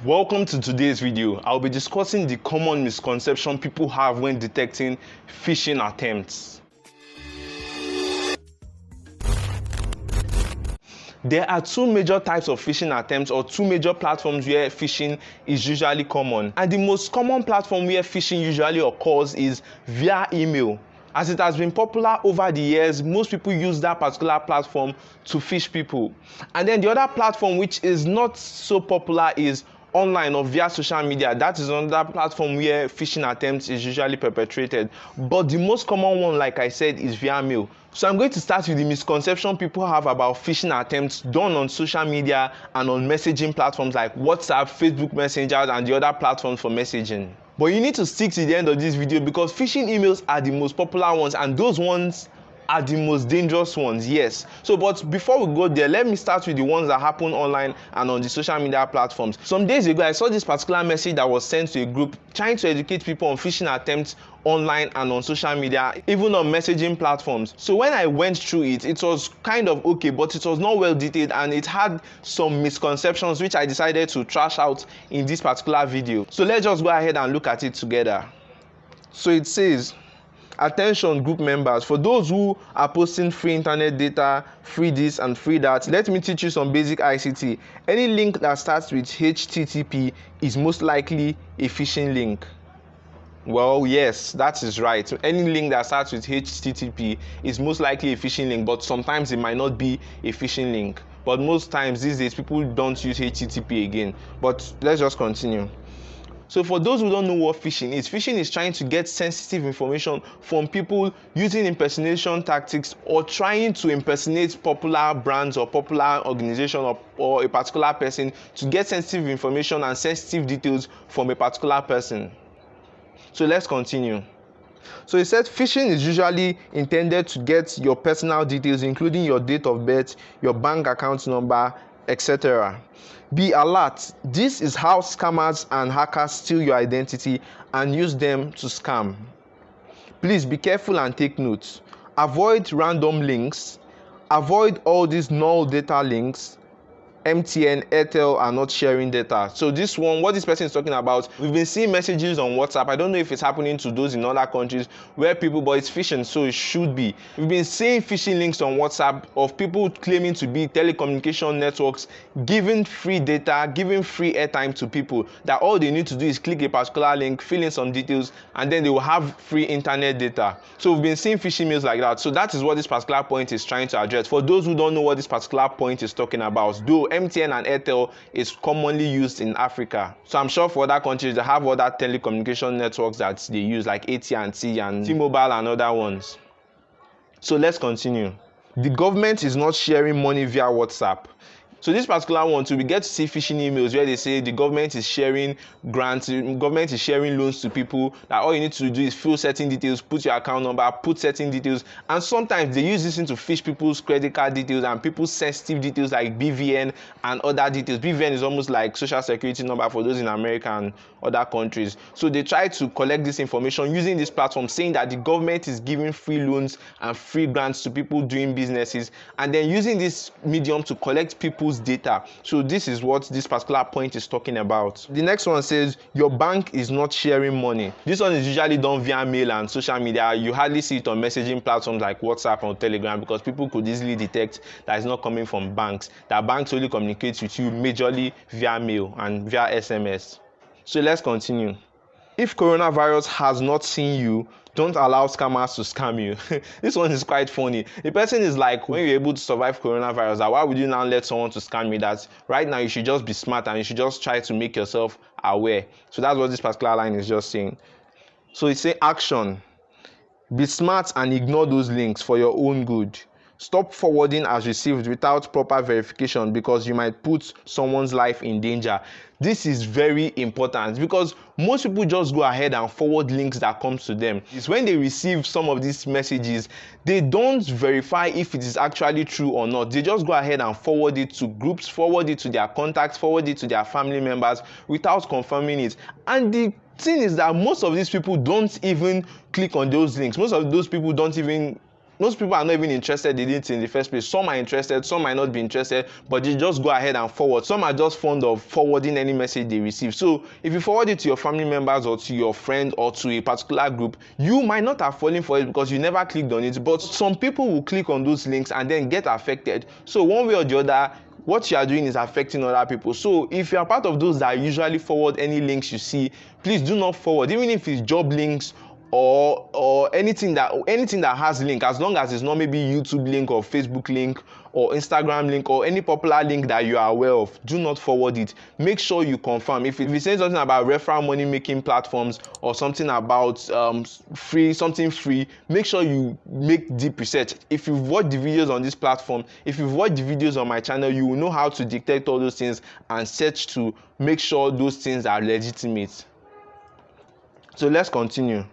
Welcome to today's video. I'll be discussing the common misconception people have when detecting phishing attempts. There are two major types of phishing attempts, or two major platforms where phishing is usually common. And the most common platform where phishing usually occurs is via email. As it has been popular over the years, most people use that particular platform to phish people. And then the other platform which is not so popular is online or via social media. That is another platform where phishing attempts is usually perpetrated. But the most common one, like I said, is via mail. So I'm going to start with the misconception people have about phishing attempts done on social media and on messaging platforms like WhatsApp, Facebook Messengers, and the other platforms for messaging. But you need to stick to the end of this video because phishing emails are the most popular ones, and those ones are the most dangerous ones, yes. So but before we go there, let me start with the ones that happen online and on the social media platforms. Some days ago, I saw this particular message that was sent to a group trying to educate people on phishing attempts online and on social media, even on messaging platforms. So when I went through it, it was kind of okay, but it was not well detailed and it had some misconceptions which I decided to trash out in this particular video. So let's just go ahead and look at it together. So it says, attention group members, for those who are posting free internet data, free this and free that, let me teach you some basic ICT. Any link that starts with HTTP is most likely a phishing link. Well, yes, that is right. Any link that starts with HTTP is most likely a phishing link, but sometimes it might not be a phishing link. But most times these days people don't use HTTP again. But let's just continue. So for those who don't know what phishing is trying to get sensitive information from people using impersonation tactics or trying to impersonate popular brands or popular organization or a particular person to get sensitive information and sensitive details from a particular person. So let's continue. So it said phishing is usually intended to get your personal details, including your date of birth, your bank account number, etc. Be alert. This is how scammers and hackers steal your identity and use them to scam. Please be careful and take notes. Avoid random links. Avoid all these null data links. MTN, Airtel are not sharing data. So this one, what this person is talking about, we've been seeing messages on WhatsApp. I don't know if it's happening to those in other countries where people, but it's phishing, so it should be. We've been seeing phishing links on WhatsApp of people claiming to be telecommunication networks, giving free data, giving free airtime to people, that all they need to do is click a particular link, fill in some details, and then they will have free internet data. So we've been seeing phishing mails like that. So that is what this particular point is trying to address. For those who don't know what this particular point is talking about, though MTN and Airtel is commonly used in Africa. So I'm sure for other countries they have other telecommunication networks that they use, like AT&T and T-Mobile and other ones. So let's continue. The government is not sharing money via WhatsApp. So this particular one too, we get to see phishing emails where they say the government is sharing grants, the government is sharing loans to people, that all you need to do is fill certain details, put your account number, put certain details, and sometimes they use this to phish people's credit card details and people's sensitive details like BVN and other details. BVN is almost like social security number for those in America and other countries. So they try to collect this information using this platform, saying that the government is giving free loans and free grants to people doing businesses, and then using this medium to collect people's data. So this is what this particular point is talking about. The next one says your bank is not sharing money. This one is usually done via mail and social media. You hardly see it on messaging platforms like WhatsApp or Telegram because people could easily detect that it's not coming from banks, that banks only communicate with you majorly via mail and via SMS. So let's continue. If coronavirus has not seen you, don't allow scammers to scam you. This one is quite funny. The person is like, when you're able to survive coronavirus, why would you now let someone to scam you? That right now you should just be smart and you should just try to make yourself aware. So that's what this particular line is just saying. So it's saying action. Be smart and ignore those links for your own good. Stop forwarding as received without proper verification because you might put someone's life in danger. This is very important because most people just go ahead and forward links that comes to them. It's when they receive some of these messages, they don't verify if it is actually true or not. They just go ahead and forward it to groups, forward it to their contacts, forward it to their family members without confirming it. And the thing is that most of these people don't even click on those links. Most of those people don't even most people are not even interested in it in the first place. Some are interested, some might not be interested, but they just go ahead and forward. Some are just fond of forwarding any message they receive. So if you forward it to your family members or to your friend or to a particular group, you might not have fallen for it because you never clicked on it, but some people will click on those links and then get affected. So one way or the other, what you are doing is affecting other people. So if you are part of those that usually forward any links you see, please do not forward, even if it's job links or anything that has link, as long as it's not maybe YouTube link or Facebook link or Instagram link or any popular link that you are aware of. Do not forward it. Make sure you confirm. If it's saying something about referral money making platforms or something about something free, make sure you make deep research. If you've watched the videos on this platform, if you've watched the videos on my channel, you will know how to detect all those things and search to make sure those things are legitimate. So let's continue.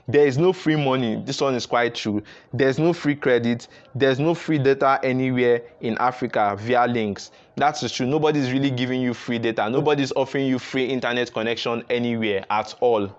There is no free money. This one is quite true. There's no free credit. There's no free data anywhere in Africa via links. That's true. Nobody's really giving you free data. Nobody's offering you free internet connection anywhere at all.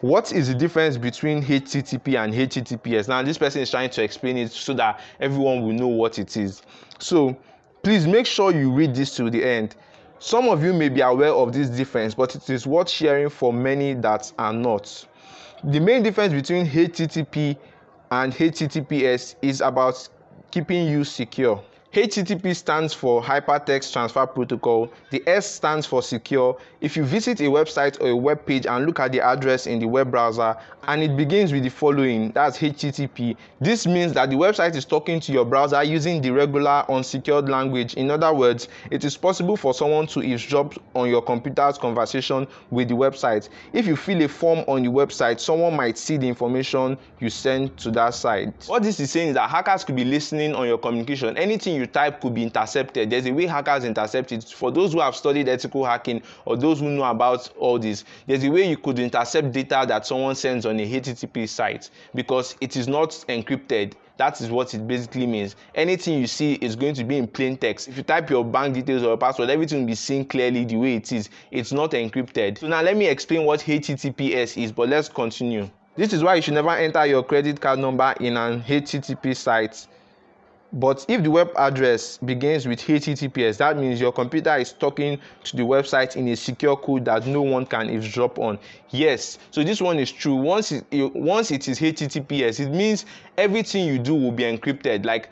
What is the difference between HTTP and HTTPS? Now, this person is trying to explain it so that everyone will know what it is. So, please make sure you read this to the end. Some of you may be aware of this difference, but it is worth sharing for many that are not. The main difference between HTTP and HTTPS is about keeping you secure. HTTP stands for Hypertext Transfer Protocol. The S stands for secure. If you visit a website or a web page and look at the address in the web browser and it begins with the following, that's HTTP. This means that the website is talking to your browser using the regular unsecured language. In other words, it is possible for someone to eavesdrop on your computer's conversation with the website. If you fill a form on the website, someone might see the information you send to that site. What this is saying is that hackers could be listening on your communication. Anything you type could be intercepted. There's a way hackers intercept it. For those who have studied ethical hacking or those who know about all this, there's a way you could intercept data that someone sends on a HTTP site because it is not encrypted. That is what it basically means. Anything you see is going to be in plain text. If you type your bank details or your password, everything will be seen clearly the way it is. It's not encrypted. So now let me explain what HTTPS is, but let's continue. This is why you should never enter your credit card number in an HTTP site. But if the web address begins with HTTPS, that means your computer is talking to the website in a secure code that no one can eavesdrop on. Yes, so this one is true. Once it is HTTPS, it means everything you do will be encrypted. Like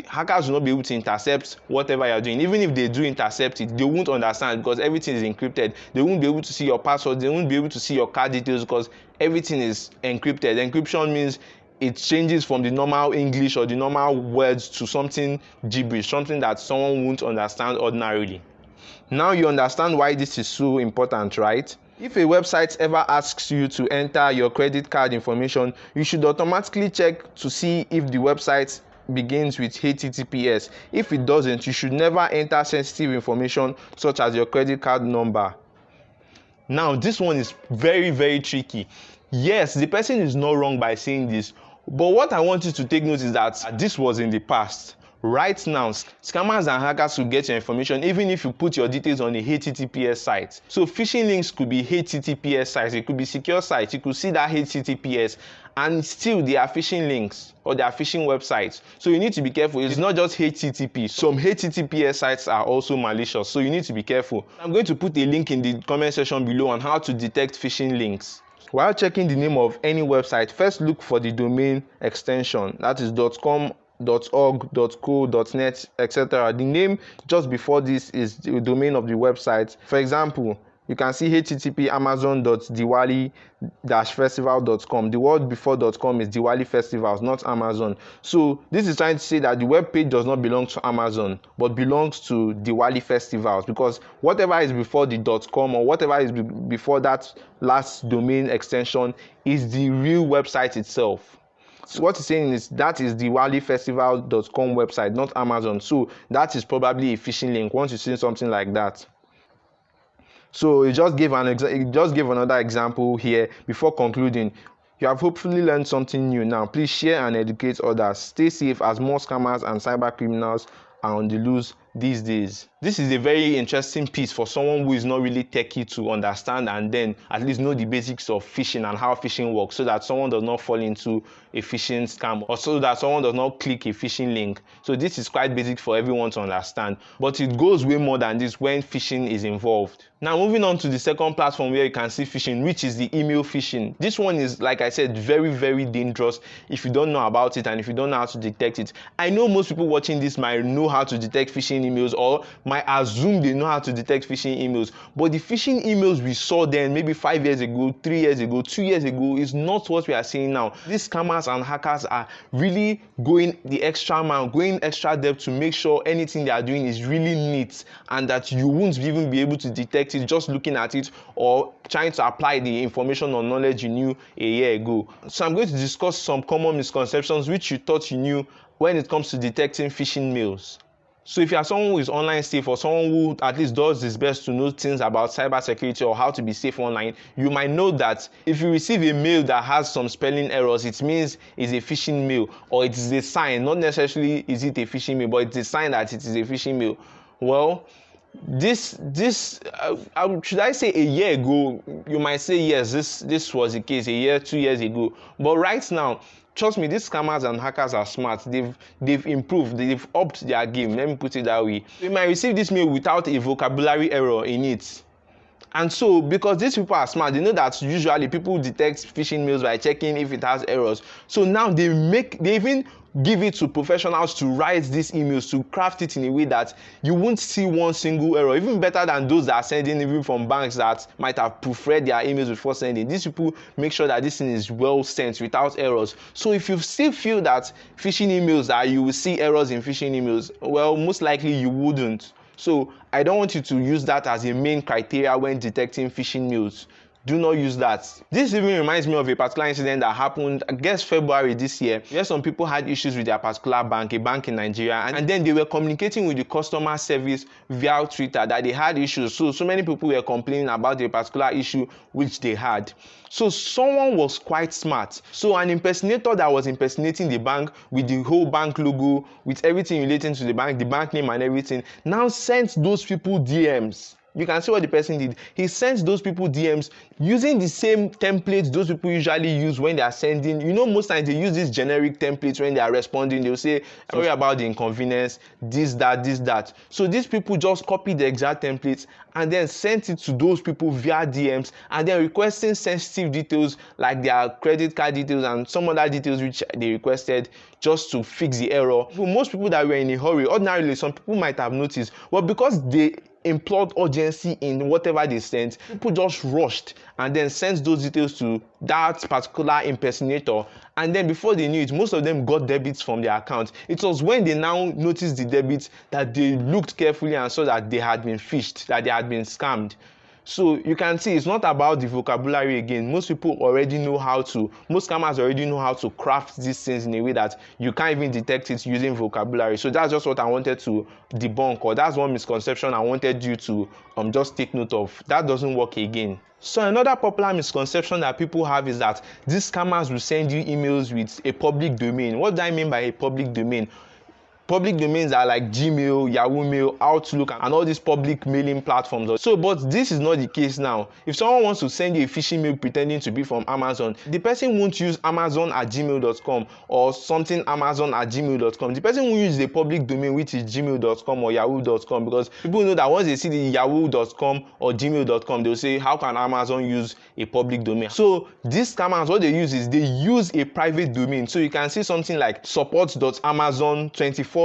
hackers will not be able to intercept whatever you're doing. Even if they do intercept it, they won't understand because everything is encrypted. They won't be able to see your password. They won't be able to see your card details because everything is encrypted. Encryption means it changes from the normal English or the normal words to something gibberish, something that someone won't understand ordinarily. Now you understand why this is so important, right? If a website ever asks you to enter your credit card information, you should automatically check to see if the website begins with HTTPS. If it doesn't, you should never enter sensitive information such as your credit card number. Now, this one is very, very tricky. Yes, the person is not wrong by saying this, but what I want you to take note is that this was in the past. Right now, scammers and hackers will get your information even if you put your details on a HTTPS site. So phishing links could be HTTPS sites, it could be secure sites, you could see that HTTPS, and still they are phishing links or they are phishing websites. So you need to be careful. It's not just HTTP. Some HTTPS sites are also malicious, so you need to be careful. I'm going to put a link in the comment section below on how to detect phishing links. While checking the name of any website, first look for the domain extension, that is .com, .org, .co, .net, etc. The name just before this is the domain of the website. For example, you can see http amazon.diwali-festival.com. The word before .com is Diwali Festivals, not Amazon. So this is trying to say that the web page does not belong to Amazon, but belongs to Diwali Festivals, because whatever is before the .com or whatever is before that last domain extension is the real website itself. So what it's saying is that is the diwalifestival.com website, not Amazon. So that is probably a phishing link once you see something like that. So it just gave another example here before concluding. You have hopefully learned something new. Now, please share and educate others. Stay safe as more scammers and cyber criminals are on the loose these days. This is a very interesting piece for someone who is not really techie to understand and then at least know the basics of phishing and how phishing works, so that someone does not fall into a phishing scam, or so that someone does not click a phishing link. So this is quite basic for everyone to understand, but it goes way more than this when phishing is involved. Now moving on to the second platform where you can see phishing, which is the email phishing. This one is, like I said, very, very dangerous if you don't know about it and if you don't know how to detect it. I know most people watching this might know how to detect phishing emails or might assume they know how to detect phishing emails, but the phishing emails we saw then maybe 5 years ago, 3 years ago, 2 years ago is not what we are seeing now. These scammers and hackers are really going the extra mile, going extra depth to make sure anything they are doing is really neat and that you won't even be able to detect it just looking at it or trying to apply the information or knowledge you knew a year ago. So I'm going to discuss some common misconceptions which you thought you knew when it comes to detecting phishing mails. So if you are someone who is online safe or someone who at least does his best to know things about cybersecurity or how to be safe online, you might know that if you receive a mail that has some spelling errors, it means it's a phishing mail, or it is a sign, not necessarily is it a phishing mail, but it's a sign that it is a phishing mail. Well, should I say a year ago, you might say yes, this was the case a year, 2 years ago, but right now, trust me, these scammers and hackers are smart. They've improved, they've upped their game, let me put it that way. You might receive this mail without a vocabulary error in it. And so, because these people are smart, they know that usually people detect phishing mails by checking if it has errors. So now they even give it to professionals to write these emails, to craft it in a way that you won't see one single error, even better than those that are sending even from banks that might have proofread their emails before sending. These people make sure that this thing is well sent without errors. So if you still feel that phishing emails, that you will see errors in phishing emails, well, most likely you wouldn't. So I don't want you to use that as a main criteria when detecting phishing mails. Do not use that. This even reminds me of a particular incident that happened, I guess February this year, where some people had issues with their particular bank, a bank in Nigeria, and then they were communicating with the customer service via Twitter that they had issues. So many people were complaining about a particular issue which they had. So someone was quite smart. So an impersonator that was impersonating the bank with the whole bank logo, with everything relating to the bank name and everything, now sent those people DMs. You can see what the person did. He sent those people DMs using the same templates those people usually use when they are sending. You know, most times they use these generic templates when they are responding. They'll say, sorry about the inconvenience, this, that. So these people just copied the exact templates and then sent it to those people via DMs, and then requesting sensitive details like their credit card details and some other details which they requested just to fix the error. For most people that were in a hurry, ordinarily some people might have noticed, but because they implored urgency in whatever they sent, people just rushed and then sent those details to that particular impersonator, and then before they knew it, most of them got debits from their account. It was when they now noticed the debits that they looked carefully and saw that they had been phished, that they had been scammed. So you can see it's not about the vocabulary again. Most scammers already know how to craft these things in a way that you can't even detect it using vocabulary. So that's just what I wanted to debunk, or that's one misconception I wanted you to just take note of. That doesn't work again. So another popular misconception that people have is that these scammers will send you emails with a public domain. What do I mean by a public domain? Public domains are like Gmail, Yahoo Mail, Outlook, and all these public mailing platforms. So, but this is not the case now. If someone wants to send you a phishing mail pretending to be from Amazon, the person won't use amazon@gmail.com or something amazon@gmail.com. The person will use the public domain, which is gmail.com or yahoo.com, because people know that once they see the yahoo.com or gmail.com, they'll say, how can Amazon use a public domain? So these scammers, what they use is they use a private domain. So you can see something like support.amazon24.com.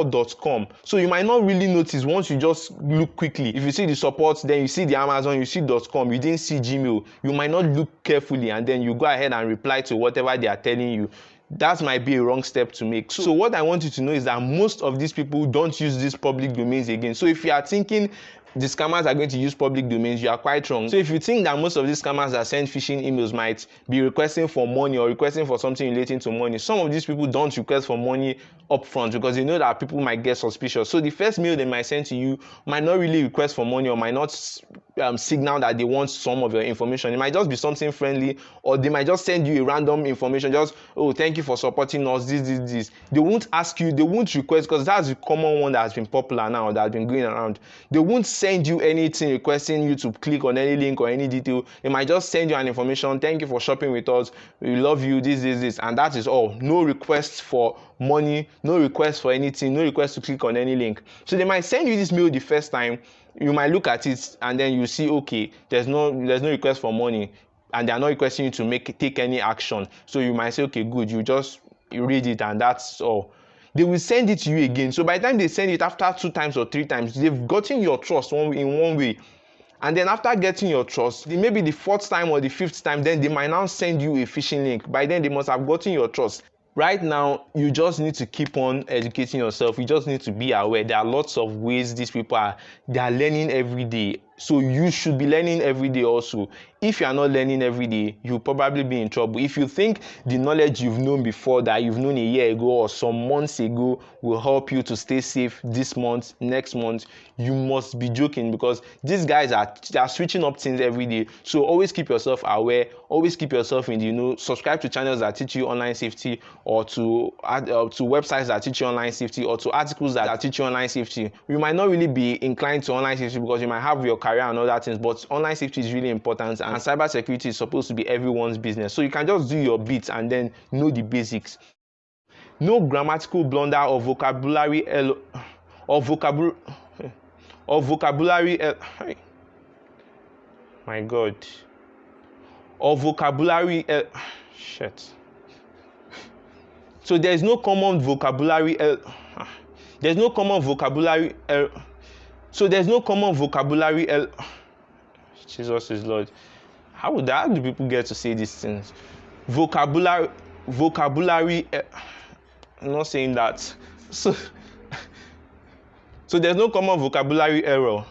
So you might not really notice once you just look quickly. If you see the support, then you see the Amazon, you see .com, you didn't see Gmail. You might not look carefully, and then you go ahead and reply to whatever they are telling you. That might be a wrong step to make. So what I want you to know is that most of these people don't use these public domains again. So if you are thinking the scammers are going to use public domains, you are quite wrong. So if you think that most of these scammers that send phishing emails might be requesting for money or requesting for something relating to money, some of these people don't request for money upfront because they know that people might get suspicious. So the first mail they might send to you might not really request for money or might not signal that they want some of your information. It might just be something friendly, or they might just send you a random information, just, oh, thank you for supporting us, this. They won't ask you, they won't request, because that's the common one that has been popular now, that has been going around. They won't send you anything requesting you to click on any link or any detail. They might just send you an information, thank you for shopping with us, we love you, this, and that is all. No requests for money, no request for anything, no request to click on any link. So they might send you this mail the first time, you might look at it and then you see, okay, there's no request for money, and they are not requesting you to take any action. So you might say, okay, good, you read it and that's all. They will send it to you again. So by the time they send it after 2 times or 3 times, they've gotten your trust in one way. And then after getting your trust, maybe the 4th time or the 5th time, then they might now send you a phishing link. By then they must have gotten your trust. Right now, you just need to keep on educating yourself. You just need to be aware. There are lots of ways these people are learning every day. So you should be learning every day also. If you are not learning every day, you'll probably be in trouble. If you think the knowledge you've known before, that you've known a year ago or some months ago, will help you to stay safe this month, next month, you must be joking, because these guys are switching up things every day. So always keep yourself aware. Always keep yourself in the know. Subscribe to channels that teach you online safety, or to websites that teach you online safety, or to articles that teach you online safety. You might not really be inclined to online safety because you might have your career and other things, but online safety is really important, and cybersecurity is supposed to be everyone's business. So you can just do your bit and then know the basics. No grammatical blunder or vocabulary my God. Or vocabulary shit. So there's no common vocabulary there's no common vocabulary so there's no common vocabulary Jesus is Lord. How do people get to say these things? Vocabulary I'm not saying that. So there's no common vocabulary error.